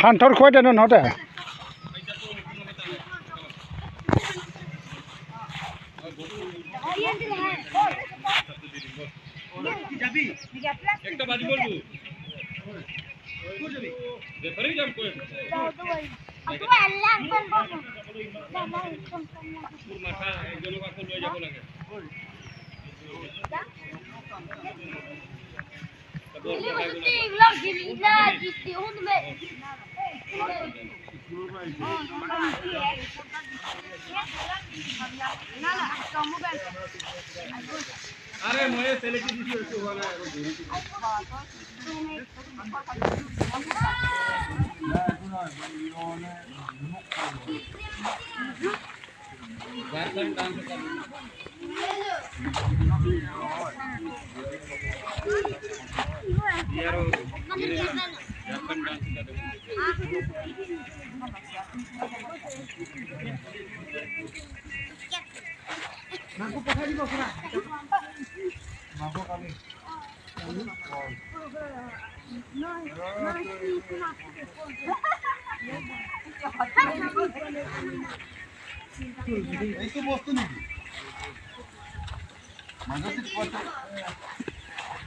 हान्थर खोय देनो नहते যাবি একটা বাজি বলবো যাবি রেফারি জাম করে তো আল্লাহ কোন বলবো বাবা একদম পুর মাথা একজন কাকু লয়ে যাব লাগে अरे मैं सेलेक्ट की थी वाला झारखंड डांस कर यार झारखंड डांस कर नाको पठाई दिबो पुरा नाको काली এইটো বস্তু নেকি মানসিক পথে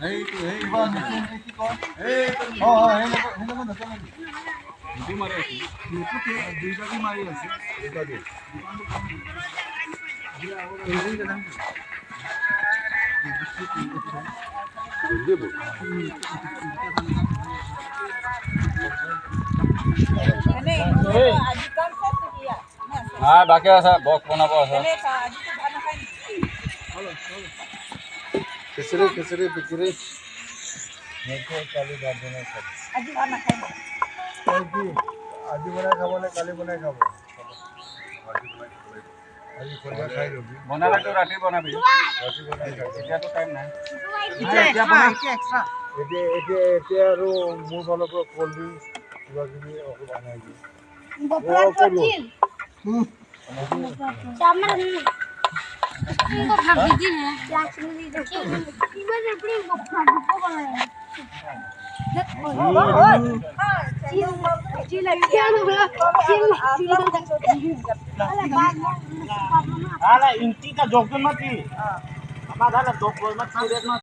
এই ইবা নতুন কি কয় এই হে লগা নতুন দুই মারি আছে নতুন দুইটা কি মারি আছে এটা দে এই যে দাম দেব মানে আজি কাম করতে দিয়া हां बाकी আছে বক বনাবো আছে এনে আজি তো ভাত খাই চলো খিচুড়ি বিক্রি নেকে কালি গার্ডেনে সব আজি ভাত খাই আজি বনাই খাব না কালি বনাই খাব আজি কোনটা খাই লবি বনালে তো রাতে বনাবি ৰাতি বনাই খাব এতিয়া তো টাইম নাই এটা এক্সট্ৰা এতিয়া আৰু মোৰ ফালৰ পৰা কল্ড ড্ৰিংকস কিবা কিবি বনাই দিম বপরা করছিল চামড়া इनको भाग दीजिए है एक्चुअली देखिए इवन अपनी बपरा को बनाया जी लग गया हाला इंटी का जोक मत हमारा हाला दो मत